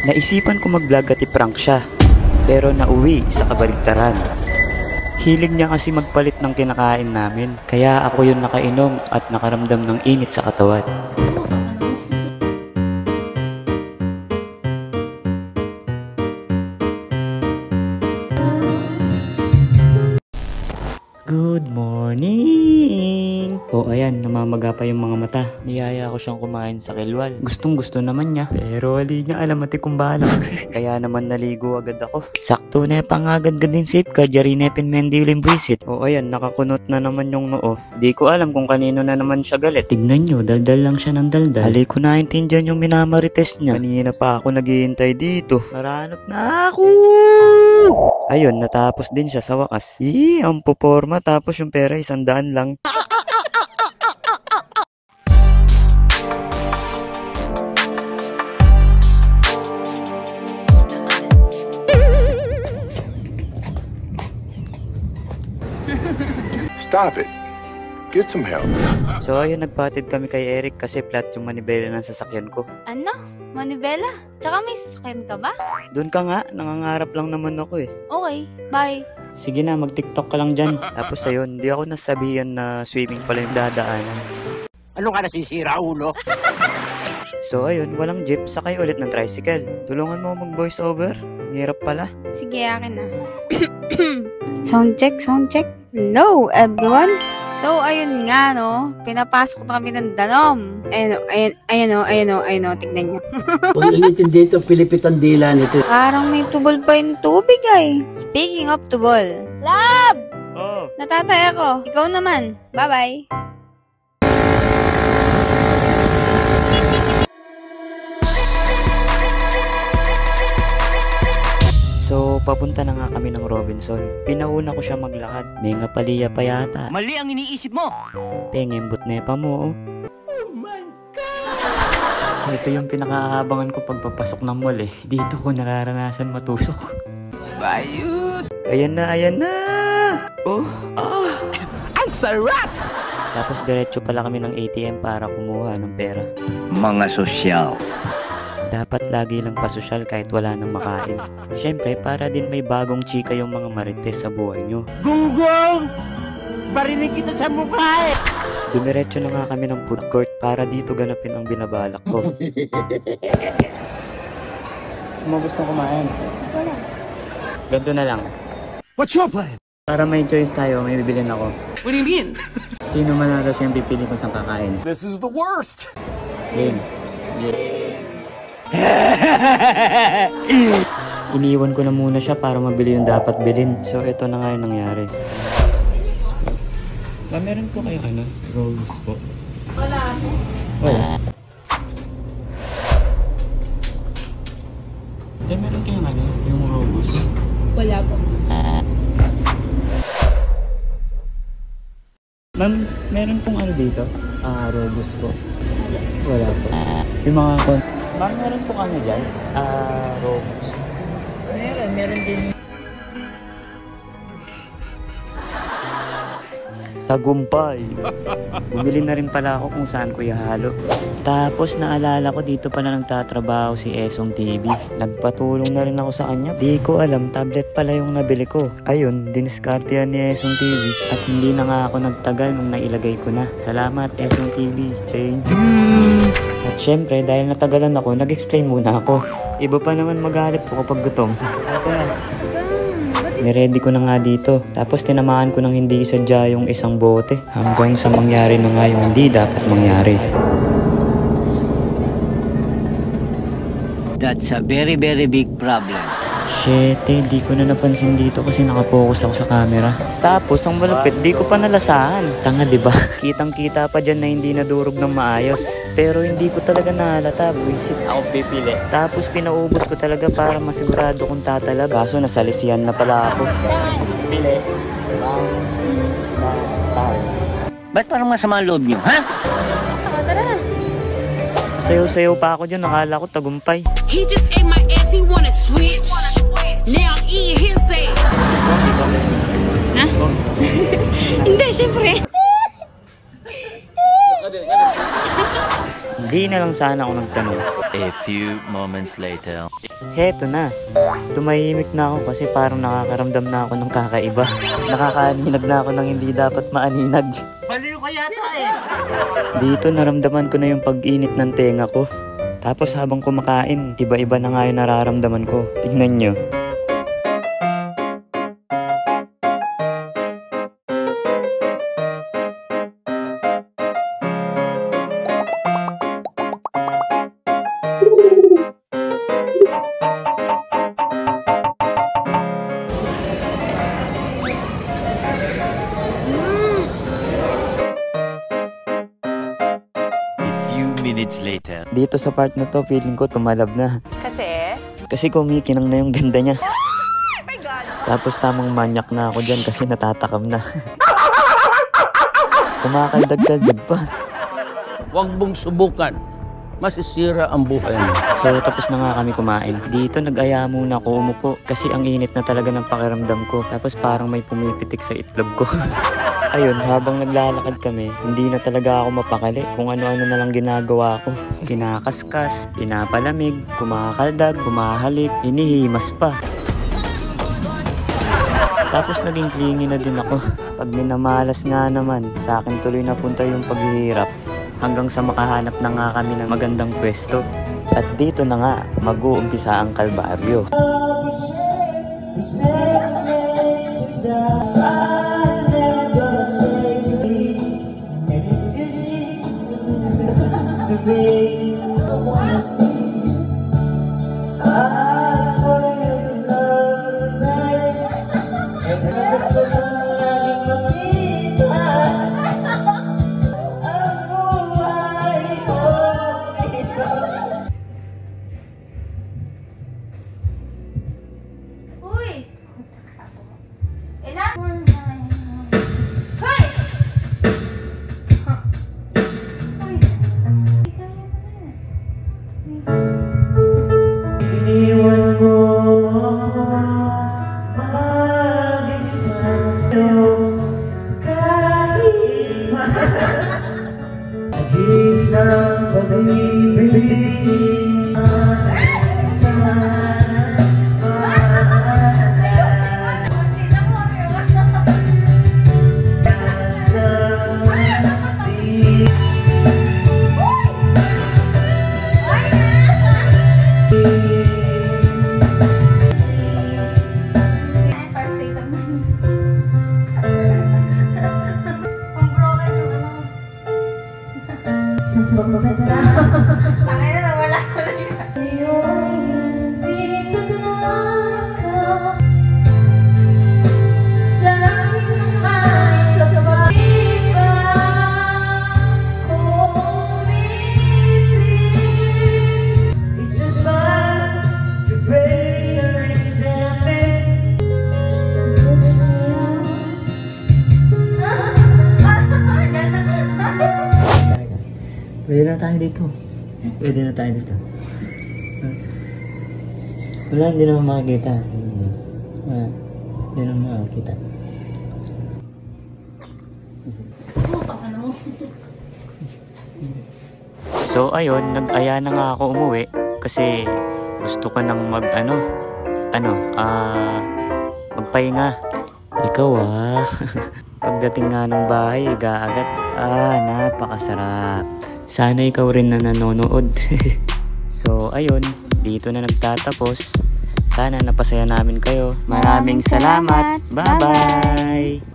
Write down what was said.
Naisipan ko mag-vlog at i-prank siya, pero nauwi sa kabaligtaran. Hilig niya kasi magpalit ng kinakain namin, kaya ako yung nakainom at nakaramdam ng init sa katawan. Good morning! O ayan, namamaga pa yung mga mata. Niyaya ko siyang kumain sa kilwal. Gustong gusto naman niya, pero wali niya alam ati kung balang. Kaya naman naligo agad ako. Sakto na pangagad din safeguard, yari nepin mendilim buisit. O ayan, nakakunot na naman yung noo. Di ko alam kung kanino na naman siya galit. Tignan nyo, daldal lang siya ng daldal. Hali ko naintindihan yung minamarites niya. Kanina pa ako naghihintay dito. Naranap na ako! Ayun, natapos din siya sa wakas. Ang poporma, tapos yung pera 100 lang. Stop it. Get some help. So ayun, nagpatid kami kay Eric kasi flat yung manibela ng sasakyan ko. Ano? Manibela? Tsaka may sasakyan ka ba? Doon ka nga, nangangarap lang naman ako eh. Okay, bye. Sige na, mag-TikTok ka lang dyan. Tapos ayun, di ako nasabihan na swimming pala yung dadaanan. Ano ka nasisira, ulo? So ayun, walang jeep, sakay ulit ng tricycle. Tulungan mo mag-voice over. Hirap pala. Sige, akin na. Sound check, sound check. Hello, everyone. So, ayun nga, no? Pinapasok na kami ng danom. Ayan o, tignan nyo. Kung inintindi ito, pilipit ang dila nito. Parang may tubol pa yung tubig, ay. Speaking of tubol. Love! Oh! Natatay ako. Ikaw naman. Bye-bye. So, papunta na nga kami ng Robinson. Pinauna ko siya maglakad. May ngapaliya pa yata. Mali ang iniisip mo! Pengembot nepa mo, oh. Oh my God! Ito yung pinakaabangan ko pagpapasok ng mall eh. Dito ko nararanasan matusok. Bayot! Ayan na, ayan na! Oh! Ah! Ang sarap! Tapos diretso pala kami ng ATM para kumuha ng pera. Mga sosyal. Dapat lagi lang pasosyal kahit wala nang makain. Siyempre, para din may bagong chika yung mga marites sa buhay nyo. Gunggong! Barinig kita sa mukha eh! Dumiretso na nga kami ng food court para dito ganapin ang binabalak ko. Mo gustong kumain? Wala. Ganto na lang. What's your plan? Para may choice tayo, may bibilin ako. What do you mean? Sino manalo siyang pipili kung saan kakain? This is the worst. Game. Iniwan ko na muna siya para mabili yung dapat bilhin. So, ito na nga yung nangyari. Meron po kayo rolls po? Wala po. Oh. Meron kayong yung rolls? Wala po. Ma'am, meron pong dito? Robos po. Wala po. Yung mga Ma'am, meron pong dyan? Robos. Meron din. Tagumpay. Bumili na rin pala ako kung saan ko ihalo. Tapos naalala ko dito pala nagtatrabaho si Esong TV. Nagpatulong na rin ako sa kanya. Di ko alam, tablet pala yung nabili ko. Ayun, diniskarte yan ni Esong TV. At hindi na nga ako nagtagal nung nailagay ko na. Salamat Esong TV. Thank you. At syempre, dahil natagalan ako, nag-explain muna ako. Iba pa naman magalit ko kapag gutom. Niready ko na nga dito. Tapos tinamaan ko ng hindi sadya yung isang bote. Hanggang sa mangyari na nga yung hindi dapat mangyari. That's a very, very big problem. Shit, di ko na napansin dito kasi nakapokus ako sa camera. Tapos, ang malupit, di ko pa nalasahan. Tanga, diba? Kitang-kita pa dyan na hindi nadurog ng maayos. Pero hindi ko talaga nahalata, buisit. Ako pipili. Tapos, pinaubos ko talaga para masigurado kong tatalag. Kaso, nasalisihan na pala ako. Pili. Ba't parang masama ang loob niyo, ha? Tara na. Sayaw-sayaw pa ako dyan, nakala ko tagumpay. He just ate my ass, he wanna switch. Now I'm eating his ass. Ha? Hindi, syempre. Di na lang sana ako nagtanong. A few moments later. Heto na. Tumahimik na ako kasi parang nakakaramdam na ako ng kakaiba. Nakakaaninag na ako ng hindi dapat maaninag. Baliw ka yata eh. Dito naramdaman ko na yung pag-init ng tenga ko. Tapos habang kumakain, iba-iba na nga yung nararamdaman ko. Tingnan nyo. Minutes later. Dito sa part na to, feeling ko tumalab na. Kasi kumikinang na yung ganda niya. Tapos tamang manyak na ako dyan kasi natatakam na. Kumakaldag-kaldag pa. Huwag mong subukan. Masisira ang buhay mo. So tapos na nga kami kumain. Dito nag-aya muna ako umupo kasi ang init na talaga ng pakiramdam ko. Tapos parang may pumipitik sa itlog ko. Ayun, habang naglalakad kami, hindi na talaga ako mapakali kung ano-ano na lang ginagawa ko. Kinakaskas, pinapalamig, kumakaldag, kumahalik, hinihimas pa. Tapos naging clingy na din ako. Pag minamalas nga naman, sa akin tuloy napunta yung paghihirap. Hanggang sa makahanap na nga kami ng magandang pwesto. At dito na nga, mag-uumpisa ang kalbaryo. Pwede na tayo dito. Pwede na tayo dito. Wala, hindi naman makakita. Hindi naman makakita. So ayun, nag-aya na nga ako umuwi kasi gusto ko nang magpahinga. Ikaw pagdating nga ng bahay, gaagat. Napakasarap. Sana ikaw rin na nanonood. So ayun, dito na nagtatapos. Sana napasaya namin kayo. Maraming salamat. Bye-bye!